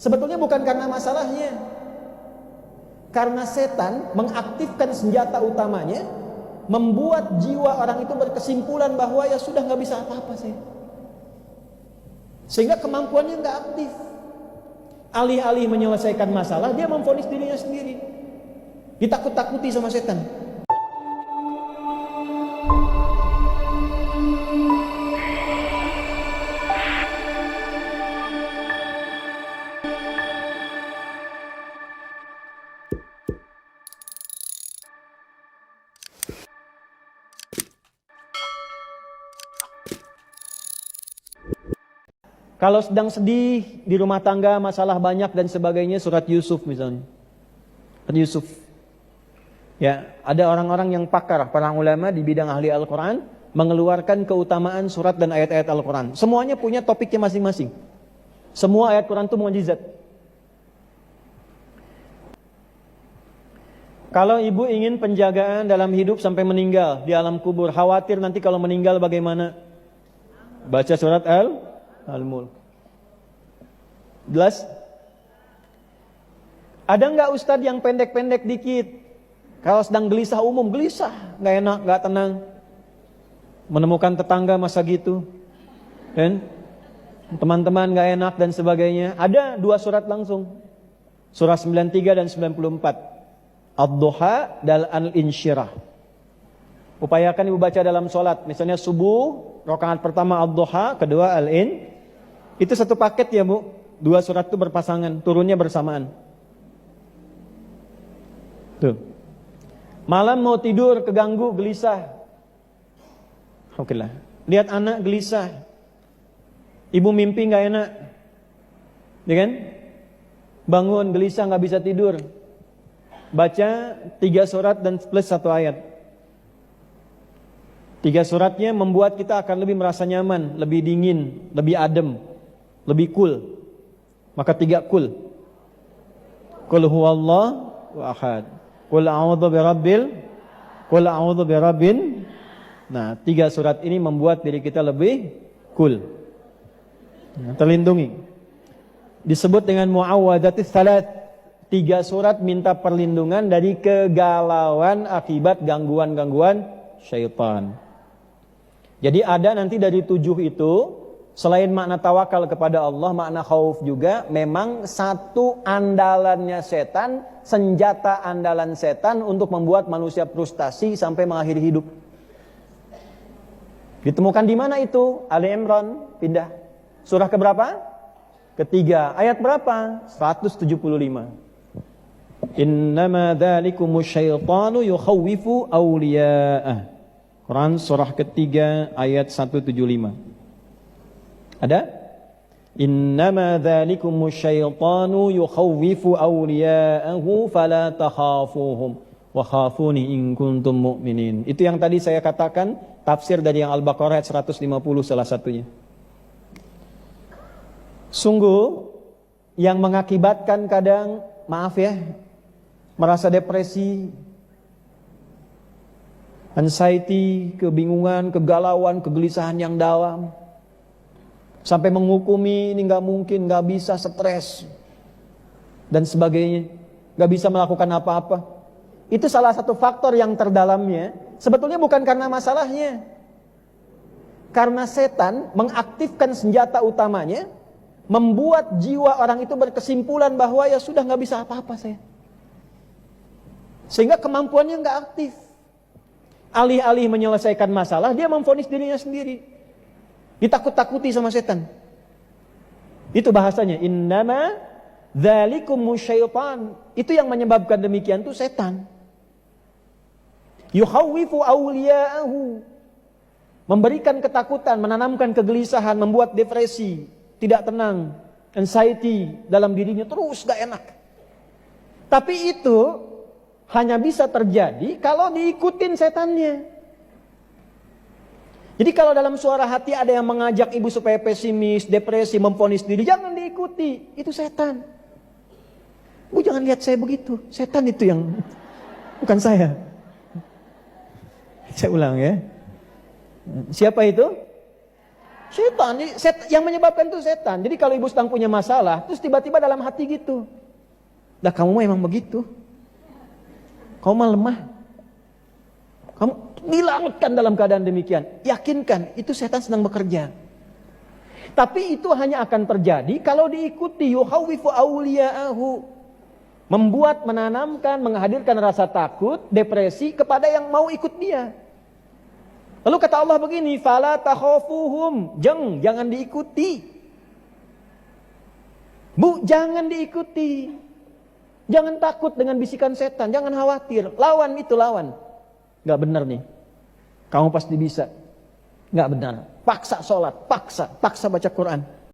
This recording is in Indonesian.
Sebetulnya bukan karena masalahnya. Karena setan mengaktifkan senjata utamanya, membuat jiwa orang itu berkesimpulan bahwa ya sudah nggak bisa apa-apa saya. Sehingga kemampuannya nggak aktif. Alih-alih menyelesaikan masalah, dia memvonis dirinya sendiri. Ditakut-takuti sama setan. Kalau sedang sedih di rumah tangga, masalah banyak dan sebagainya, surat Yusuf misalnya. Surat Yusuf. Ya, ada orang-orang yang pakar, para ulama di bidang ahli Al-Quran, mengeluarkan keutamaan surat dan ayat-ayat Al-Quran. Semuanya punya topiknya masing-masing. Semua ayat Quran itu mukjizat. Kalau ibu ingin penjagaan dalam hidup sampai meninggal di alam kubur, khawatir nanti kalau meninggal bagaimana? Baca surat Al-Mulk. Jelas? Ada nggak ustadz yang pendek-pendek dikit? Kalau sedang gelisah umum, gelisah, nggak enak, nggak tenang. Menemukan tetangga masa gitu, kan? Teman-teman nggak enak dan sebagainya. Ada 2 surat langsung, surah 93 dan 94, Ad-Duha dan Al-Insyirah. Upayakan ibu baca dalam sholat, misalnya subuh, rakaat pertama Ad-Duha, kedua Al-In. Itu satu paket ya bu, 2 surat itu berpasangan, turunnya bersamaan. Tuh. Malam mau tidur, keganggu, gelisah. Oke lah. Lihat anak gelisah, ibu mimpi nggak enak, ya kan? Bangun gelisah, nggak bisa tidur. Baca 3 surat dan plus 1 ayat. 3 suratnya membuat kita akan lebih merasa nyaman, lebih dingin, lebih adem, lebih cool. Maka 3 cool. Qul huwallahu ahad. Qul a'udzu birabbil. Qul a'udzu birabbin. Nah, 3 surat ini membuat diri kita lebih cool. Nah, terlindungi. Disebut dengan muawwadzatis salat. 3 surat minta perlindungan dari kegalauan akibat gangguan-gangguan syaitan. Jadi ada nanti dari 7 itu, selain makna tawakal kepada Allah, makna khauf juga, memang satu andalannya setan, senjata andalan setan untuk membuat manusia frustasi sampai mengakhiri hidup. Ditemukan di mana itu? Ali Imran, pindah. Surah keberapa? Ketiga. Ayat berapa? 175. Innama dzalikumus syaitanu yukhawwifu awliya'ah. Quran surah ketiga ayat 175. Ada? Innama dzalikumus syaitanu yukhawwifu awliya'ahu fala takhafuhum wa khafuni in kuntum mu'minin. Itu yang tadi saya katakan, tafsir dari yang Al-Baqarah ayat 150 salah satunya. Sungguh yang mengakibatkan kadang, maaf ya, merasa depresi, anxiety, kebingungan, kegalauan, kegelisahan yang dalam, sampai menghukumi ini nggak mungkin, nggak bisa, stres dan sebagainya, nggak bisa melakukan apa-apa. Itu salah satu faktor yang terdalamnya. Sebetulnya bukan karena masalahnya, karena setan mengaktifkan senjata utamanya, membuat jiwa orang itu berkesimpulan bahwa ya sudah nggak bisa apa-apa saya. Sehingga kemampuannya nggak aktif. Alih-alih menyelesaikan masalah, dia memvonis dirinya sendiri. Ditakut-takuti sama setan. Itu bahasanya. Innama dzalikumus syaitan. Itu yang menyebabkan demikian itu setan. Yukhawwifu awliya'ahu. Memberikan ketakutan, menanamkan kegelisahan, membuat depresi, tidak tenang, anxiety dalam dirinya, terus gak enak. Tapi itu hanya bisa terjadi kalau diikutin setannya. Jadi kalau dalam suara hati ada yang mengajak ibu supaya pesimis, depresi, memvonis diri, jangan diikuti. Itu setan. Bu jangan lihat saya begitu. Setan itu yang, bukan saya. Saya ulang ya. Siapa itu? Setan, yang menyebabkan itu setan. Jadi kalau ibu sedang punya masalah, terus tiba-tiba dalam hati gitu. Dah kamu mah emang begitu. Kamu mah lemah. Kamu dilarutkan dalam keadaan demikian. Yakinkan, itu setan sedang bekerja. Tapi itu hanya akan terjadi kalau diikuti. Yuhawifu awliya'ahu. Membuat, menanamkan, menghadirkan rasa takut, depresi kepada yang mau ikut dia. Lalu kata Allah begini, fala takhafuhum, jangan diikuti. Bu, jangan diikuti. Jangan takut dengan bisikan setan, jangan khawatir. Lawan itu, lawan. Gak benar nih. Kamu pasti bisa. Gak benar. Paksa sholat, paksa baca Quran.